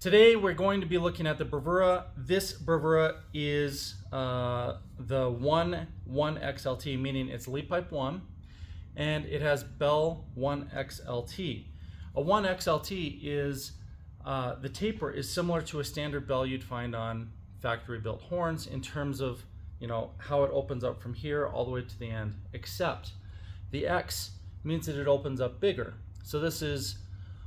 Today we're going to be looking at the Bravura. This Bravura is the 1XLT, meaning it's lead pipe 1, and it has bell 1XLT. A 1XLT is, the taper is similar to a standard bell you'd find on factory built horns in terms of, how it opens up from here all the way to the end, except the X means that it opens up bigger. So this is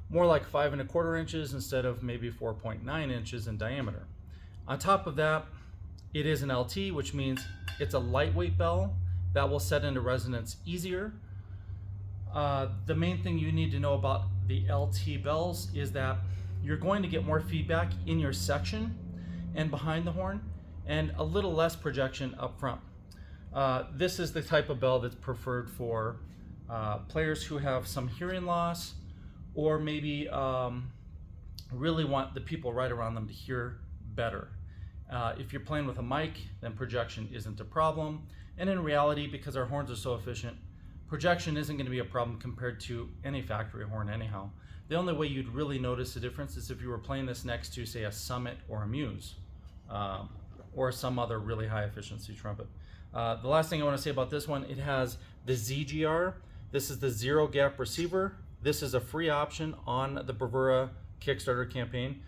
more like 5 1/4 inches instead of maybe 4.9 inches in diameter. On top of that, it is an LT, which means it's a lightweight bell that will set into resonance easier. The main thing you need to know about the LT bells is that you're going to get more feedback in your section and behind the horn, and a little less projection up front. This is the type of bell that's preferred for players who have some hearing loss, or maybe really want the people right around them to hear better. If you're playing with a mic, then projection isn't a problem. And in reality, because our horns are so efficient, projection isn't going to be a problem compared to any factory horn anyhow. The only way you'd really notice the difference is if you were playing this next to, say, a Summit or a Muse, or some other really high efficiency trumpet. The last thing I want to say about this one, it has the ZGR. This is the zero gap receiver. This is a free option on the Bravura Kickstarter campaign.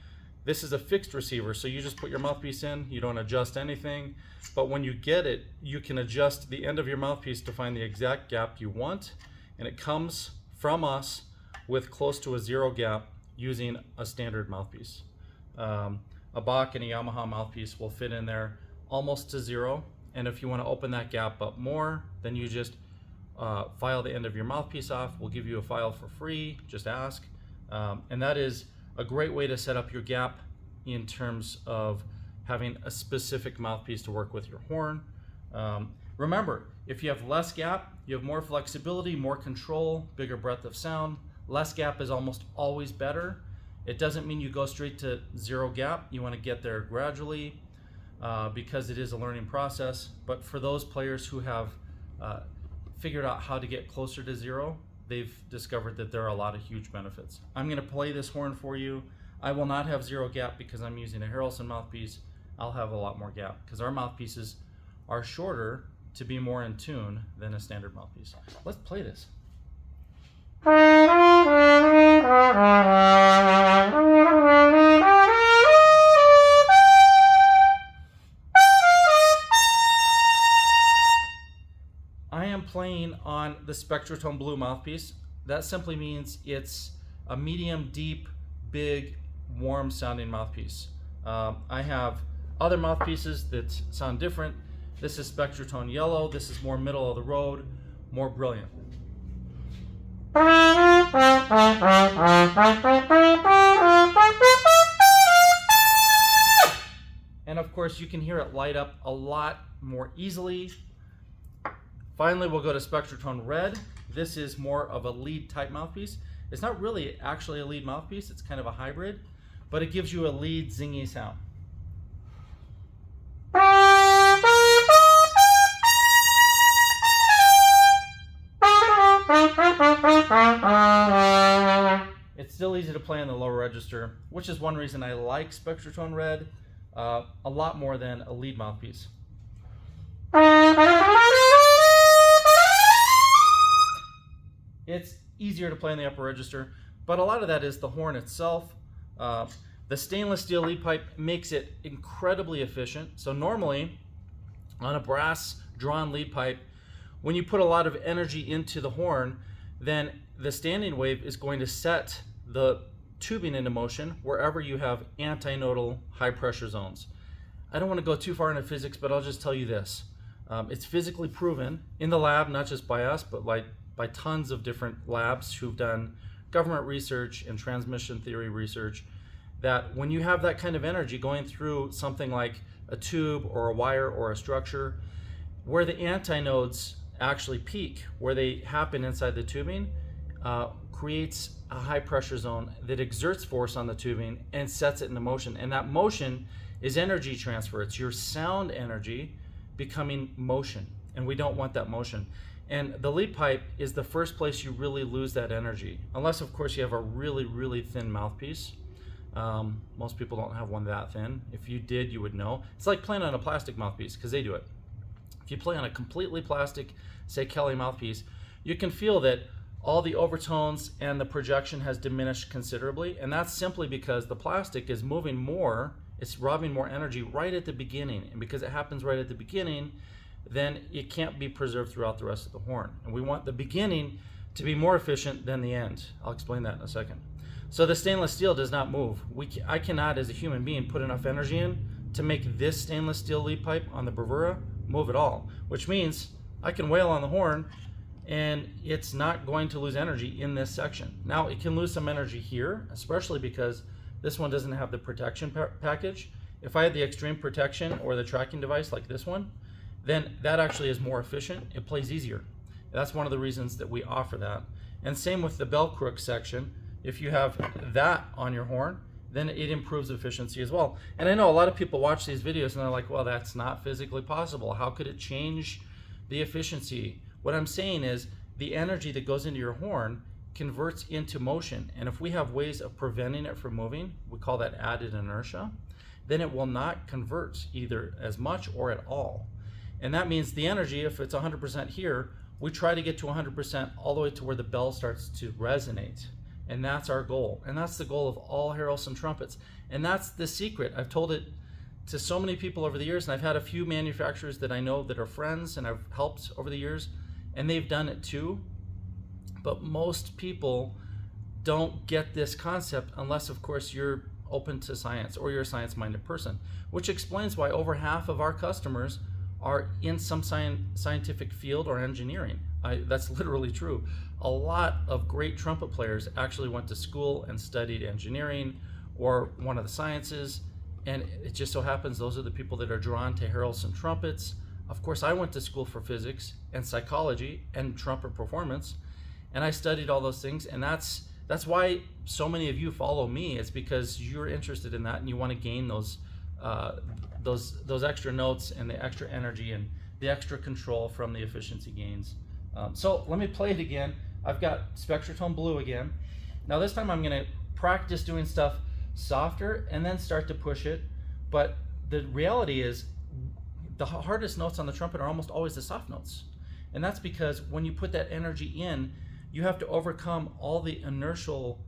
This is a fixed receiver, so you just put your mouthpiece in, you don't adjust anything, but when you get it, you can adjust the end of your mouthpiece to find the exact gap you want, and it comes from us with close to a zero gap using a standard mouthpiece. A Bach and a Yamaha mouthpiece will fit in there almost to zero, and if you want to open that gap up more, then you just file the end of your mouthpiece off. We'll give you a file for free, just ask. And that is a great way to set up your gap in terms of having a specific mouthpiece to work with your horn. Remember, if you have less gap, you have more flexibility, more control, bigger breadth of sound. Less gap is almost always better. It doesn't mean you go straight to zero gap. You want to get there gradually because it is a learning process. But for those players who have figured out how to get closer to zero, they've discovered that there are a lot of huge benefits. I'm going to play this horn for you. I will not have zero gap because I'm using a Harrelson mouthpiece. I'll have a lot more gap because our mouthpieces are shorter to be more in tune than a standard mouthpiece. Let's play this. Playing on the Spectratone Blue mouthpiece. That simply means it's a medium, deep, big, warm sounding mouthpiece. I have other mouthpieces that sound different. This is Spectratone Yellow. This is more middle of the road, more brilliant. And of course you can hear it light up a lot more easily. Finally, we'll go to Spectratone Red. This is more of a lead type mouthpiece. It's not really actually a lead mouthpiece, it's kind of a hybrid, but it gives you a lead zingy sound. It's still easy to play in the lower register, which is one reason I like Spectratone Red a lot more than a lead mouthpiece. It's easier to play in the upper register, but a lot of that is the horn itself. The stainless steel lead pipe makes it incredibly efficient. So normally on a brass drawn lead pipe, when you put a lot of energy into the horn, then the standing wave is going to set the tubing into motion wherever you have antinodal high pressure zones. I don't want to go too far into physics, but I'll just tell you this. It's physically proven in the lab, not just by us, but by tons of different labs who've done government research and transmission theory research, that when you have that kind of energy going through something like a tube or a wire or a structure, where the antinodes actually peak, where they happen inside the tubing, creates a high pressure zone that exerts force on the tubing and sets it into motion. And that motion is energy transfer. It's your sound energy becoming motion, and we don't want that motion. And the lead pipe is the first place you really lose that energy, unless of course you have a really, really thin mouthpiece. Most people don't have one that thin. If you did, you would know. It's like playing on a plastic mouthpiece, because they do it. If you play on a completely plastic, say Kelly mouthpiece, you can feel that all the overtones and the projection has diminished considerably, and that's simply because the plastic is moving more, it's robbing more energy right at the beginning, and because it happens right at the beginning, then it can't be preserved throughout the rest of the horn. And we want the beginning to be more efficient than the end. I'll explain that in a second. So the stainless steel does not move. I cannot, as a human being, put enough energy in to make this stainless steel lead pipe on the Bravura move at all, which means I can wail on the horn and it's not going to lose energy in this section. Now it can lose some energy here, especially because this one doesn't have the protection package. If I had the extreme protection or the tracking device like this one, then that actually is more efficient. It plays easier. That's one of the reasons that we offer that. And same with the bell crook section. If you have that on your horn, then it improves efficiency as well. And I know a lot of people watch these videos and they're like, well, that's not physically possible. How could it change the efficiency? What I'm saying is the energy that goes into your horn converts into motion. And if we have ways of preventing it from moving, we call that added inertia, then it will not convert either as much or at all. And that means the energy, if it's 100% here, we try to get to 100% all the way to where the bell starts to resonate. And that's our goal. And that's the goal of all Harrelson trumpets. And that's the secret. I've told it to so many people over the years, and I've had a few manufacturers that I know that are friends and I've helped over the years, and they've done it too. But most people don't get this concept unless, of course, you're open to science or you're a science-minded person, which explains why over half of our customers are in some scientific field or engineering. That's literally true. A lot of great trumpet players actually went to school and studied engineering or one of the sciences, and it just so happens those are the people that are drawn to Harrelson trumpets. Of course, I went to school for physics and psychology and trumpet performance, and I studied all those things, and that's why so many of you follow me. It's because you're interested in that and you want to gain those extra notes and the extra energy and the extra control from the efficiency gains. So let me play it again. I've got Spectratone Blue again. Now this time I'm going to practice doing stuff softer and then start to push it. But the reality is the hardest notes on the trumpet are almost always the soft notes. And that's because when you put that energy in, you have to overcome all the inertial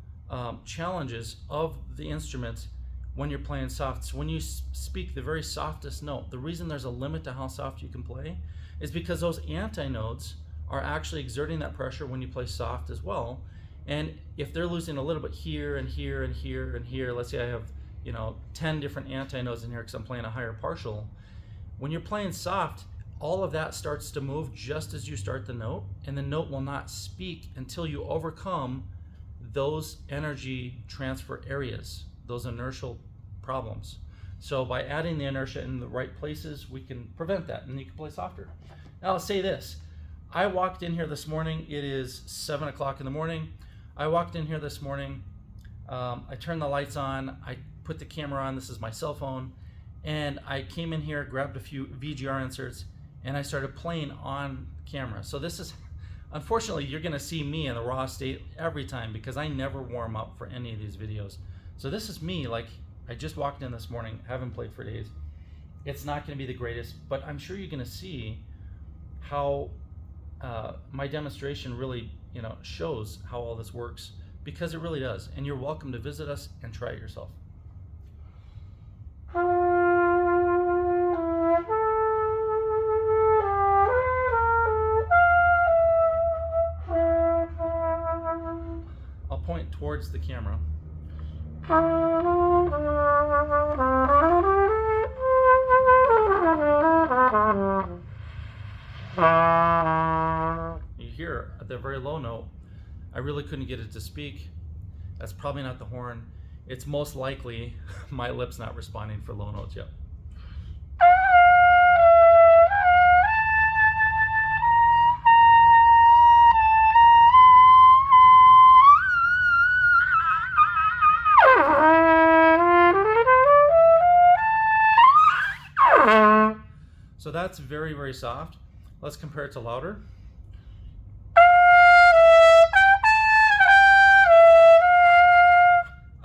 challenges of the instrument when you're playing soft. So when you speak the very softest note, the reason there's a limit to how soft you can play is because those antinodes are actually exerting that pressure when you play soft as well. And if they're losing a little bit here and here and here and here, let's say I have 10 different antinodes in here because I'm playing a higher partial, when you're playing soft, all of that starts to move just as you start the note, and the note will not speak until you overcome those energy transfer areas, those inertial problems. So by adding the inertia in the right places, we can prevent that, and you can play softer. Now I'll say this. I walked in here this morning. It is 7 o'clock in the morning. I walked in here this morning. I turned the lights on. I put the camera on. This is my cell phone. And I came in here, grabbed a few VGR inserts, and I started playing on camera. So this is, unfortunately, you're going to see me in the raw state every time because I never warm up for any of these videos. So this is me, like I just walked in this morning, haven't played for days. It's not going to be the greatest, but I'm sure you're going to see how my demonstration really, shows how all this works, because it really does. And you're welcome to visit us and try it yourself. I'll point towards the camera. You hear at the very low note, I really couldn't get it to speak. That's probably not the horn. It's most likely my lips not responding for low notes yet. So that's very, very soft. Let's compare it to louder.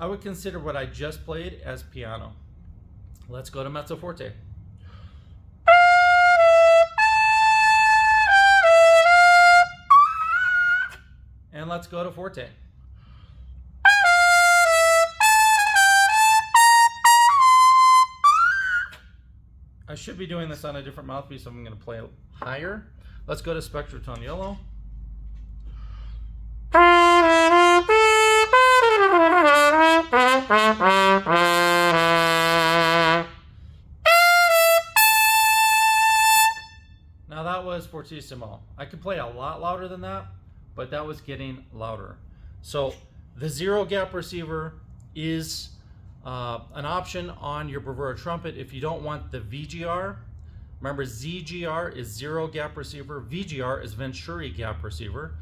I would consider what I just played as piano. Let's go to mezzo forte. And let's go to forte. I should be doing this on a different mouthpiece, so I'm going to play higher. Let's go to spectratone yellow. Now that was fortissimo. I could play a lot louder than that, but that was getting louder. So the zero gap receiver is an option on your Bravura Trumpet if you don't want the VGR. Remember, ZGR is zero gap receiver, VGR is Venturi gap receiver.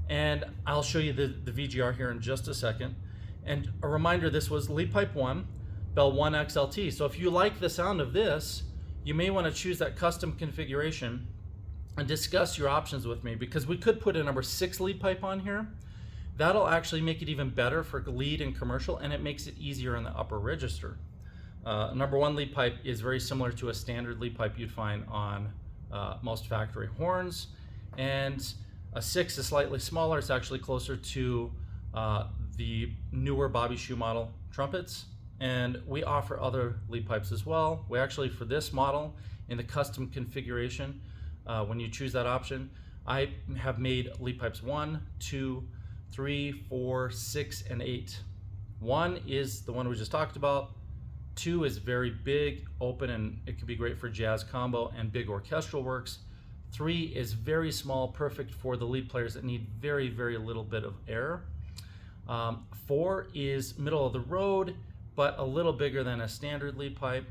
And I'll show you the VGR here in just a second. And a reminder, this was lead pipe 1, bell 1 XLT. So if you like the sound of this, you may want to choose that custom configuration and discuss your options with me, because we could put a number 6 lead pipe on here. That'll actually make it even better for lead and commercial, and it makes it easier in the upper register. Number 1 lead pipe is very similar to a standard lead pipe you'd find on most factory horns, and a 6 is slightly smaller. It's actually closer to the newer Bobby Shoe model trumpets, and we offer other lead pipes as well. We actually, for this model, in the custom configuration, when you choose that option, I have made lead pipes 1, 2, 3, 4, 6, and 8. 1 is the one we just talked about. 2 is very big, open, and it could be great for jazz combo and big orchestral works. 3 is very small, perfect for the lead players that need very, very little bit of air. 4 is middle of the road, but a little bigger than a standard lead pipe,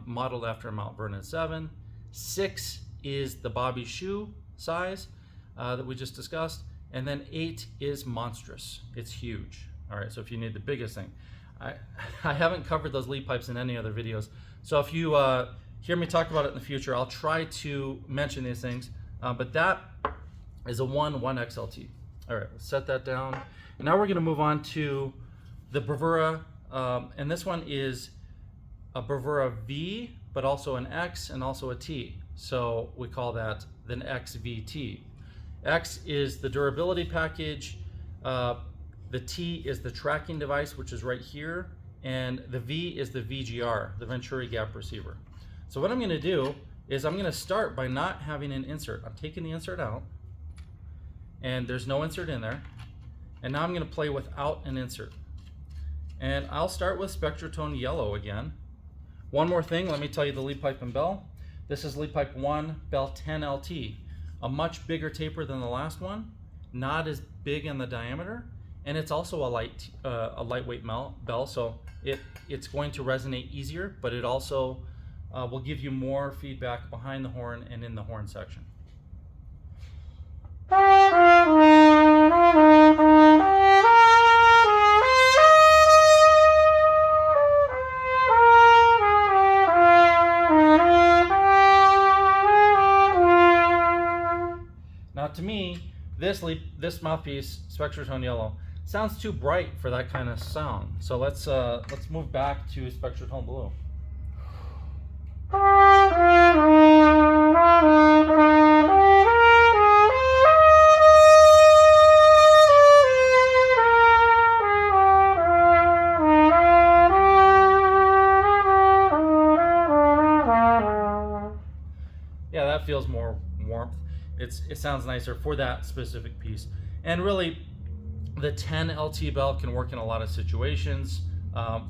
modeled after a Mount Vernon 7. 6 is the Bobby Shoe size that we just discussed. And then 8 is monstrous. It's huge. All right, so if you need the biggest thing. I haven't covered those lead pipes in any other videos. So if you hear me talk about it in the future, I'll try to mention these things. But that is a 1 XLT. All right, let's set that down. And now we're going to move on to the Bravura. And this one is a Bravura V, but also an X and also a T. So we call that the XVT. X is the durability package, the T is the tracking device, which is right here, and the V is the VGR, the Venturi gap receiver. So what I'm going to do is I'm going to start by not having an insert. I'm taking the insert out, and there's no insert in there. And now I'm going to play without an insert. And I'll start with spectratone yellow again. One more thing, let me tell you the lead pipe and bell. This is lead pipe 1, bell 10 LT. A much bigger taper than the last one, not as big in the diameter, and it's also a lightweight bell, so it's going to resonate easier, but it also will give you more feedback behind the horn and in the horn section. Now to me, this mouthpiece, spectratone yellow, sounds too bright for that kind of sound. So let's move back to spectratone blue. Yeah, that feels more warmth. It sounds nicer for that specific piece. And really, the 10 LT bell can work in a lot of situations,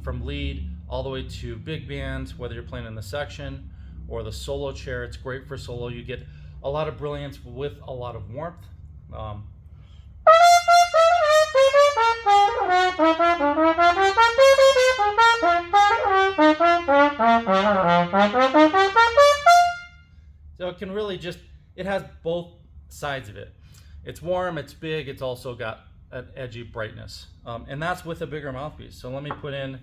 from lead all the way to big bands, whether you're playing in the section or the solo chair. It's great for solo. You get a lot of brilliance with a lot of warmth. So it can really it has both sides of it. It's warm, it's big, it's also got an edgy brightness. And that's with a bigger mouthpiece. So let me put in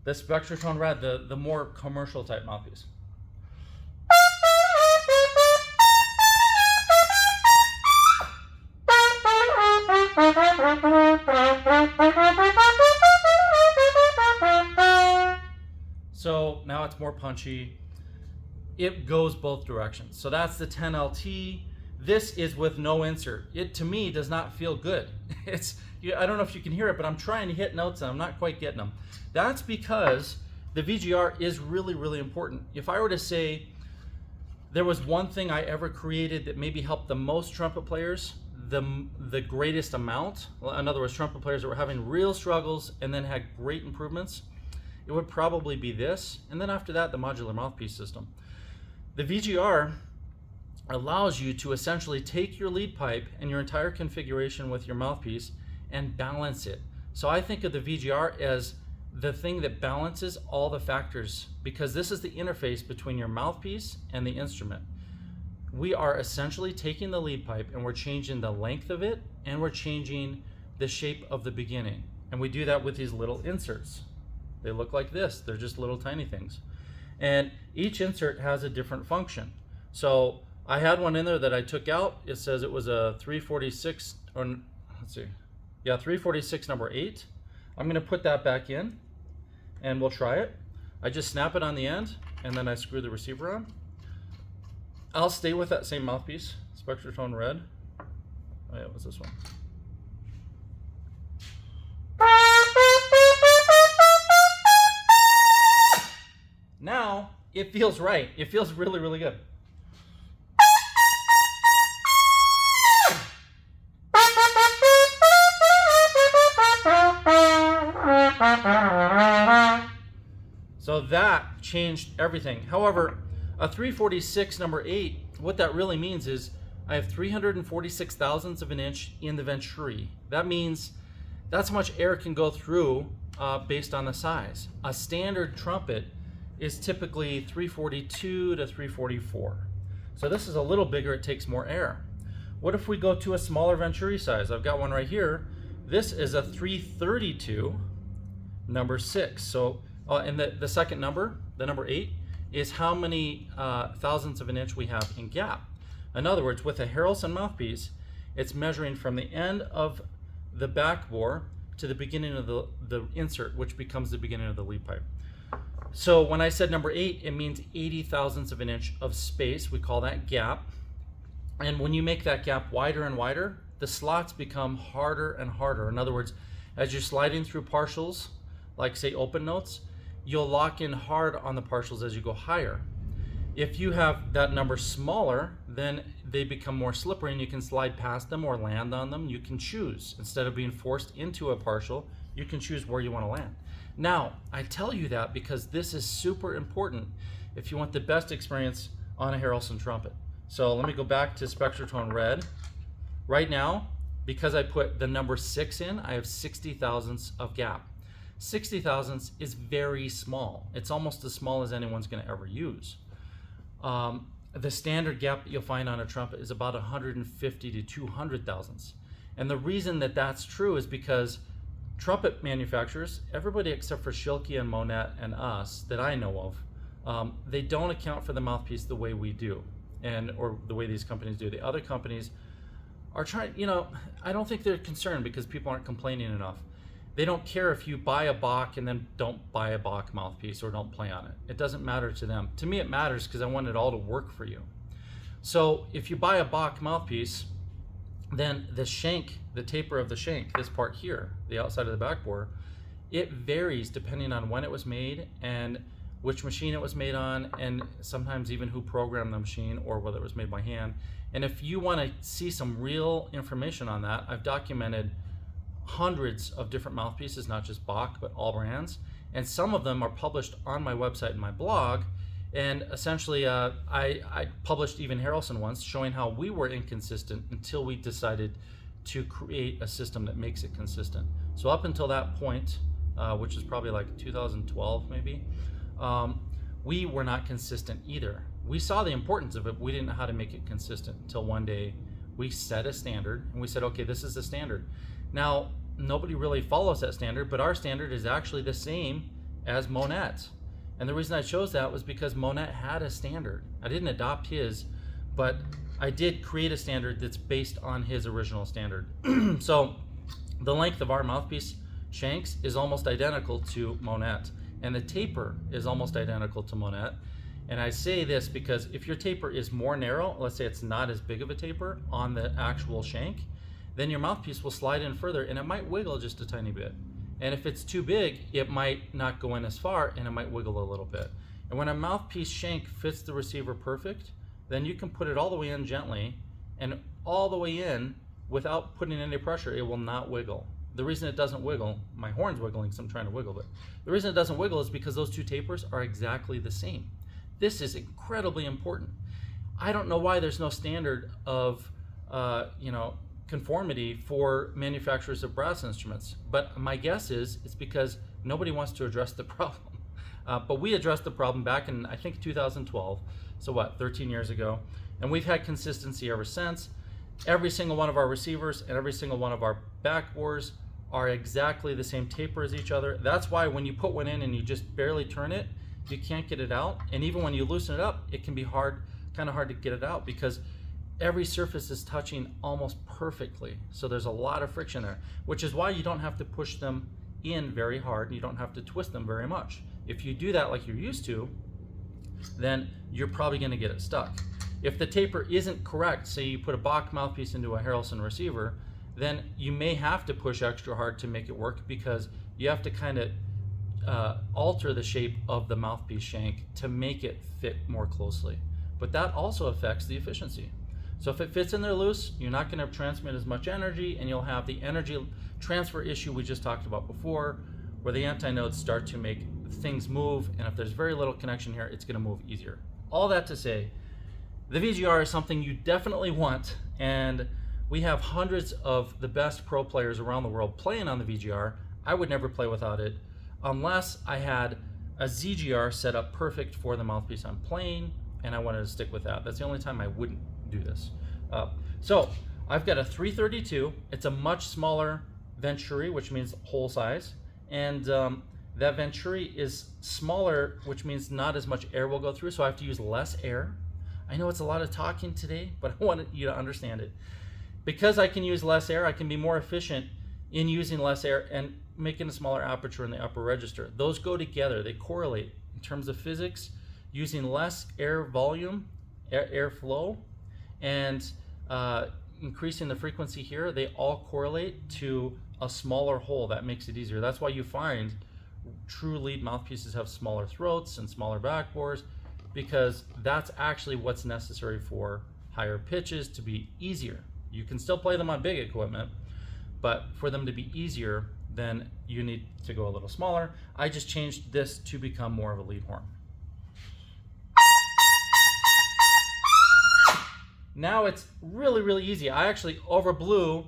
the spectratone red, the more commercial type mouthpiece. now it's more punchy. It goes both directions. So that's the 10LT. This is with no insert. It, to me, does not feel good. I don't know if you can hear it, but I'm trying to hit notes and I'm not quite getting them. That's because the VGR is really, really important. If I were to say there was one thing I ever created that maybe helped the most trumpet players, the greatest amount, well, in other words, trumpet players that were having real struggles and then had great improvements, it would probably be this. And then after that, the modular mouthpiece system. The VGR allows you to essentially take your lead pipe and your entire configuration with your mouthpiece and balance it. So I think of the VGR as the thing that balances all the factors, because this is the interface between your mouthpiece and the instrument. We are essentially taking the lead pipe and we're changing the length of it and we're changing the shape of the beginning. And we do that with these little inserts. They look like this. They're just little tiny things. And each insert has a different function. So I had one in there that I took out. It says it was a 346, or let's see. Yeah, 346 number 8. I'm going to put that back in and we'll try it. I just snap it on the end and then I screw the receiver on. I'll stay with that same mouthpiece, Spectratone Red. Oh yeah, it was this one. Now it feels right. It feels really, really good. So that changed everything. However, a 346 number 8, what that really means is I have 346 thousandths of an inch in the Venturi. That means that's how much air can go through based on the size. A standard trumpet is typically 342 to 344. So this is a little bigger, it takes more air. What if we go to a smaller Venturi size? I've got one right here. This is a 332 number 6. So and the second number, the number 8, is how many thousandths of an inch we have in gap. In other words, with a Harrelson mouthpiece, it's measuring from the end of the back bore to the beginning of the insert, which becomes the beginning of the lead pipe. So when I said number 8, it means 80 thousandths of an inch of space. We call that gap. And when you make that gap wider and wider, the slots become harder and harder. In other words, as you're sliding through partials, like say open notes, you'll lock in hard on the partials as you go higher. If you have that number smaller, then they become more slippery and you can slide past them or land on them. You can choose. Instead of being forced into a partial, you can choose where you want to land. Now, I tell you that because this is super important if you want the best experience on a Harrelson trumpet. So let me go back to Spectratone Red. Right now, because I put the number 6 in, I have 60 thousandths of gap. 60 thousandths is very small. It's almost as small as anyone's going to ever use. The standard gap that you'll find on a trumpet is about 150 to 200 thousandths. And the reason that that's true is because trumpet manufacturers, everybody except for Schilke and Monette and us that I know of, they don't account for the mouthpiece the way we do, or the way these companies do. The other companies are trying, I don't think they're concerned because people aren't complaining enough. They don't care if you buy a Bach and then don't buy a Bach mouthpiece or don't play on it. It doesn't matter to them. To me, it matters because I want it all to work for you. So if you buy a Bach mouthpiece, then the shank, the taper of the shank, this part here, the outside of the back bore, it varies depending on when it was made and which machine it was made on, and sometimes even who programmed the machine or whether it was made by hand. And if you want to see some real information on that, I've documented hundreds of different mouthpieces, not just Bach, but all brands. And some of them are published on my website and my blog. And essentially, I published even Harrelson once, showing how we were inconsistent until we decided to create a system that makes it consistent. So up until that point, which is probably like 2012 maybe, we were not consistent either. We saw the importance of it, but we didn't know how to make it consistent until one day we set a standard and we said, okay, this is the standard. Now, nobody really follows that standard, but our standard is actually the same as Monette's. And the reason I chose that was because Monette had a standard. I didn't adopt his, but I did create a standard that's based on his original standard. So the length of our mouthpiece shanks is almost identical to Monette. and the taper is almost identical to Monette. And I say this because if your taper is more narrow, let's say it's not as big of a taper on the actual shank, then your mouthpiece will slide in further and it might wiggle just a tiny bit. And if it's too big, it might not go in as far and it might wiggle a little bit. And when a mouthpiece shank fits the receiver perfect, then you can put it all the way in gently and all the way in without putting any pressure. It will not wiggle. The reason it doesn't wiggle, my horn's wiggling so I'm trying to wiggle it. The reason it doesn't wiggle is because those two tapers are exactly the same. This is incredibly important. I don't know why there's no standard of, conformity for manufacturers of brass instruments, but my guess is it's because nobody wants to address the problem. But we addressed the problem back in, I think, 2012, so what, 13 years ago, and we've had consistency ever since. Every single one of our receivers and every single one of our backbores are exactly the same taper as each other. That's why when you put one in and you just barely turn it, you can't get it out. And even when you loosen it up, it can be kind of hard to get it out because every surface is touching almost perfectly. So there's a lot of friction there, which is why you don't have to push them in very hard. You don't have to twist them very much. If you do that like you're used to, then you're probably going to get it stuck. If the taper isn't correct, say you put a Bach mouthpiece into a Harrelson receiver, then you may have to push extra hard to make it work because you have to kind of alter the shape of the mouthpiece shank to make it fit more closely. But that also affects the efficiency. So if it fits in there loose, you're not going to transmit as much energy, and you'll have the energy transfer issue we just talked about before, where the antinodes start to make things move, and if there's very little connection here, it's going to move easier. All that to say, the VGR is something you definitely want, and we have hundreds of the best pro players around the world playing on the VGR. I would never play without it unless I had a ZGR set up perfect for the mouthpiece I'm playing, and I wanted to stick with that. That's the only time I wouldn't do this. So I've got a 332. It's a much smaller Venturi, which means hole size, and that Venturi is smaller, which means not as much air will go through, so I have to use less air. I know it's a lot of talking today, but I want you to understand it. Because I can use less air, I can be more efficient in using less air and making a smaller aperture in the upper register. Those go together, they correlate. In terms of physics, using less air volume, air flow, and increasing the frequency here, they all correlate to a smaller hole. That makes it easier. That's why you find true lead mouthpieces have smaller throats and smaller backbores, because that's actually what's necessary for higher pitches to be easier. You can still play them on big equipment, but for them to be easier, then you need to go a little smaller. I just changed this to become more of a lead horn. Now it's really, really easy. I actually overblew.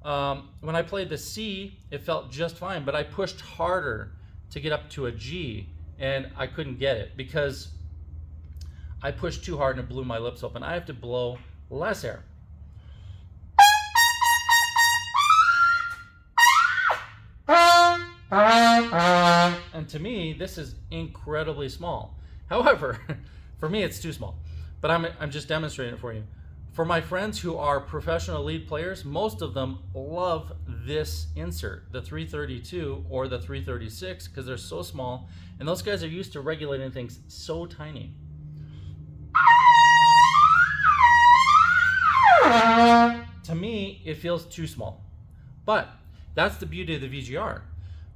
When I played the C, it felt just fine, but I pushed harder to get up to a G, and I couldn't get it because I pushed too hard and it blew my lips open. I have to blow less air. And to me, this is incredibly small. However, for me, it's too small. But I'm just demonstrating it for you. For my friends who are professional lead players, most of them love this insert, the 332 or the 336, because they're so small, and those guys are used to regulating things so tiny. To me, it feels too small. But that's the beauty of the VGR.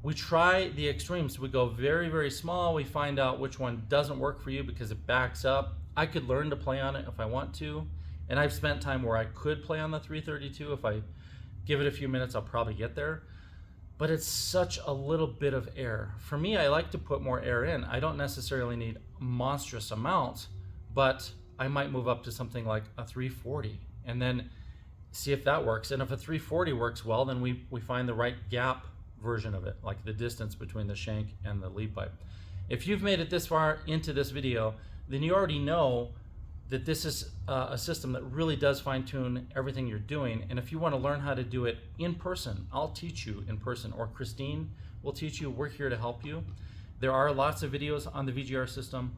We try the extremes. We go very, very small. We find out which one doesn't work for you because it backs up. I could learn to play on it if I want to. And I've spent time where I could play on the 332. If I give it a few minutes, I'll probably get there. But it's such a little bit of air. For me, I like to put more air in. I don't necessarily need monstrous amounts, but I might move up to something like a 340 and then see if that works. And if a 340 works well, then we find the right gap version of it, like the distance between the shank and the lead pipe. If you've made it this far into this video, then you already know that this is a system that really does fine-tune everything you're doing. And if you want to learn how to do it in person, I'll teach you in person, or Christine will teach you. We're here to help you. There are lots of videos on the VGR system.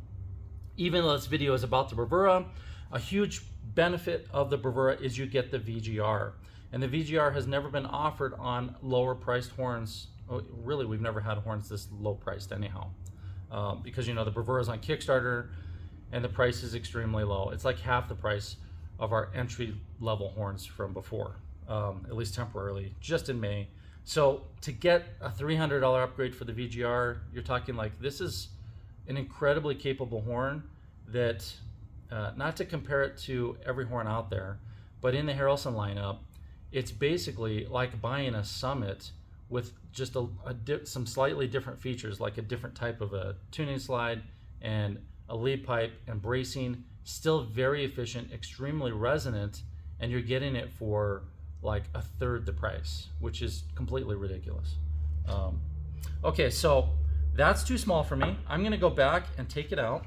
Even though this video is about the Bravura, a huge benefit of the Bravura is you get the VGR. And the VGR has never been offered on lower priced horns really, we've never had horns this low priced anyhow, because the Bravura is on Kickstarter and the price is extremely low. It's like half the price of our entry level horns from before, at least temporarily, just in May. So to get a $300 upgrade for the VGR, you're talking like, this is an incredibly capable horn that, not to compare it to every horn out there, but in the Harrelson lineup, it's basically like buying a Summit with just some slightly different features, like a different type of a tuning slide and a lead pipe and bracing. Still very efficient, extremely resonant, and you're getting it for like a third the price, which is completely ridiculous. Okay, so that's too small for me. I'm gonna go back and take it out,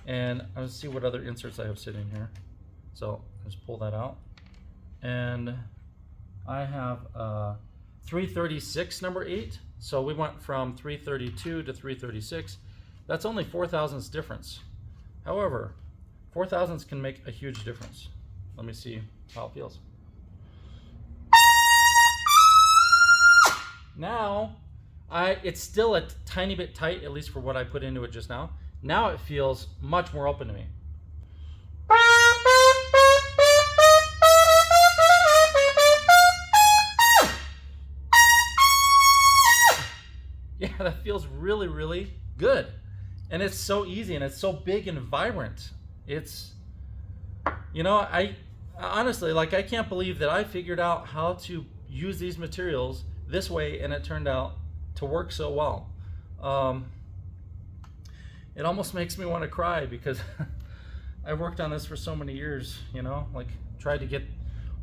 and I'll see what other inserts I have sitting here. So let's pull that out, and I have 336 number 8. So we went from 332 to 336. That's only 4 thousandths difference. However, 4 thousandths can make a huge difference. Let me see how it feels. Now, it's still a tiny bit tight, at least for what I put into it just now. Now it feels much more open to me. Yeah, that feels really, really good. And it's so easy, and it's so big and vibrant. It's, I honestly, like, I can't believe that I figured out how to use these materials this way, and it turned out to work so well. It almost makes me want to cry, because I've worked on this for so many years, like tried to get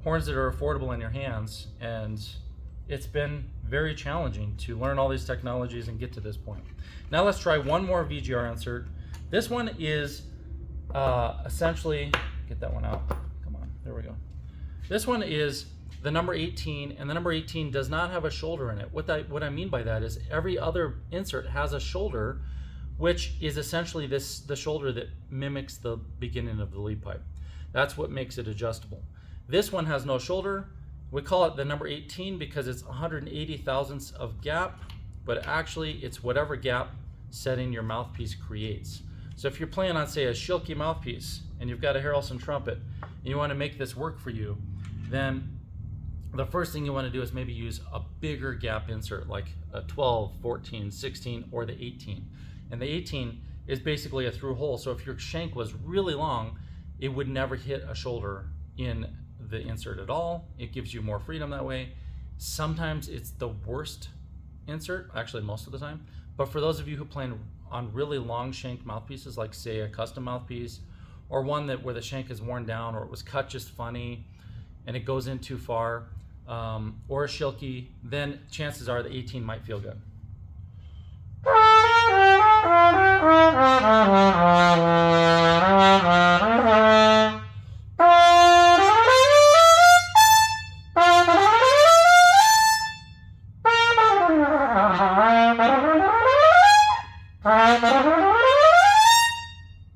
horns that are affordable in your hands, and it's been very challenging to learn all these technologies and get to this point. Now let's try one more VGR insert. This one is essentially, get that one out. Come on, there we go. This one is the number 18, and the number 18 does not have a shoulder in it. What I mean by that is every other insert has a shoulder, which is essentially the shoulder that mimics the beginning of the lead pipe. That's what makes it adjustable. This one has no shoulder. We call it the number 18 because it's 180 thousandths of gap, but actually it's whatever gap setting your mouthpiece creates. So if you're playing on, say, a Schilke mouthpiece and you've got a Harrelson trumpet and you want to make this work for you, then the first thing you want to do is maybe use a bigger gap insert, like a 12, 14, 16, or the 18. And the 18 is basically a through hole. So if your shank was really long, it would never hit a shoulder in the insert at all. It gives you more freedom that way. Sometimes it's the worst insert, actually most of the time. But for those of you who play on really long shank mouthpieces, like say a custom mouthpiece, or one where the shank is worn down, or it was cut just funny and it goes in too far, or a Schilke, then chances are the 18 might feel good.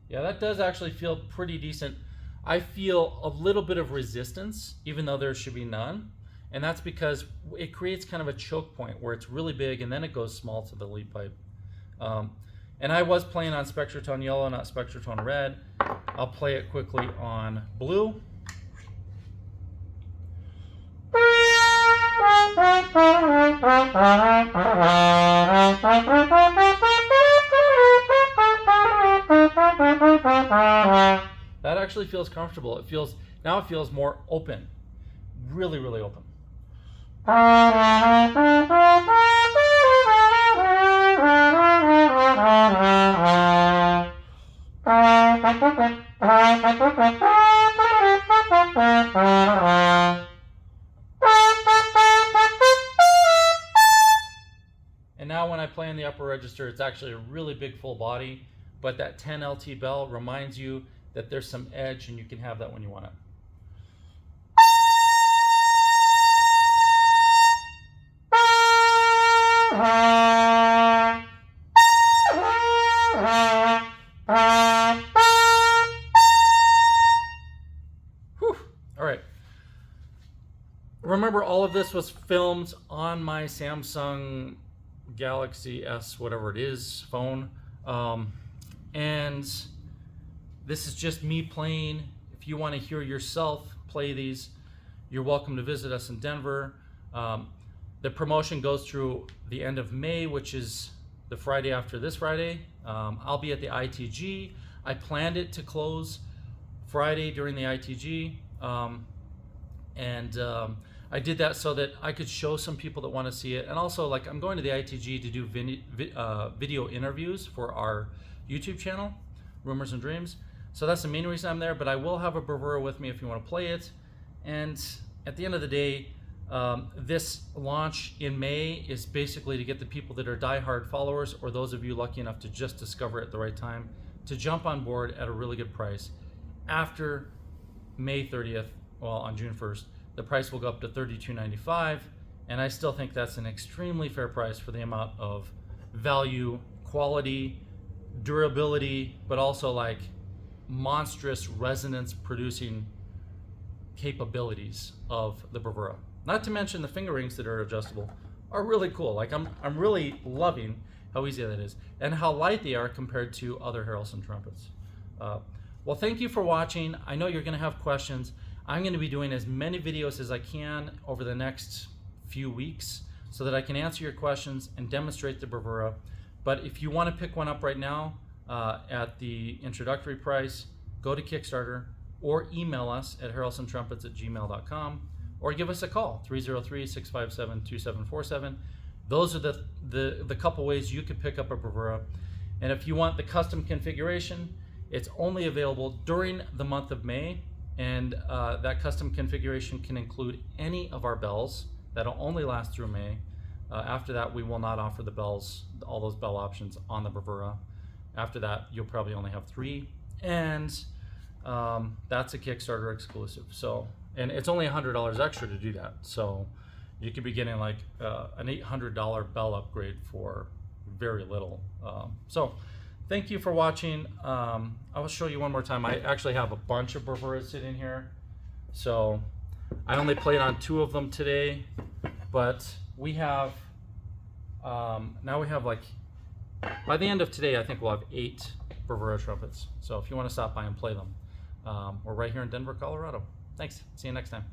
Yeah, that does actually feel pretty decent. I feel a little bit of resistance, even though there should be none. And that's because it creates kind of a choke point where it's really big and then it goes small to the lead pipe. And I was playing on Spectratone Yellow, not Spectratone Red. I'll play it quickly on Blue. That actually feels comfortable. Now it feels more open. Really, really open. And now when I play in the upper register, it's actually a really big full body, but that 10 LT bell reminds you that there's some edge and you can have that when you want it. Whew. All right. Remember, all of this was filmed on my Samsung Galaxy S, whatever it is, phone. And this is just me playing. If you want to hear yourself play these, you're welcome to visit us in Denver. The promotion goes through the end of May, which is the Friday after this Friday. I'll be at the ITG. I planned it to close Friday during the ITG. I did that so that I could show some people that want to see it. And also, like, I'm going to the ITG to do video interviews for our YouTube channel, Rumors and Dreams. So that's the main reason I'm there, but I will have a Bravura with me if you want to play it. And at the end of the day, this launch in May is basically to get the people that are diehard followers, or those of you lucky enough to just discover it at the right time, to jump on board at a really good price. After May 30th, well, on June 1st, the price will go up to $32.95, and I still think that's an extremely fair price for the amount of value, quality, durability, but also like monstrous resonance producing capabilities of the Bravura. Not to mention the finger rings that are adjustable are really cool. Like I'm really loving how easy that is and how light they are compared to other Harrelson trumpets. Well, thank you for watching. I know you're going to have questions. I'm going to be doing as many videos as I can over the next few weeks so that I can answer your questions and demonstrate the Bravura. But if you want to pick one up right now at the introductory price, go to Kickstarter or email us at harrelsontrumpets@gmail.com or give us a call, 303-657-2747. Those are the couple ways you could pick up a Bravura. And if you want the custom configuration, it's only available during the month of May. And that custom configuration can include any of our bells. That'll only last through May. After that, we will not offer the bells, all those bell options on the Bravura. After that, you'll probably only have 3, and that's a Kickstarter exclusive. So, and it's only $100 extra to do that. So you could be getting like an $800 bell upgrade for very little. So thank you for watching. I will show you one more time. I actually have a bunch of Bravuras sitting here. So I only played on 2 of them today, but we have, now we have like, by the end of today, I think we'll have 8 Bravura trumpets. So if you want to stop by and play them, we're right here in Denver, Colorado. Thanks. See you next time.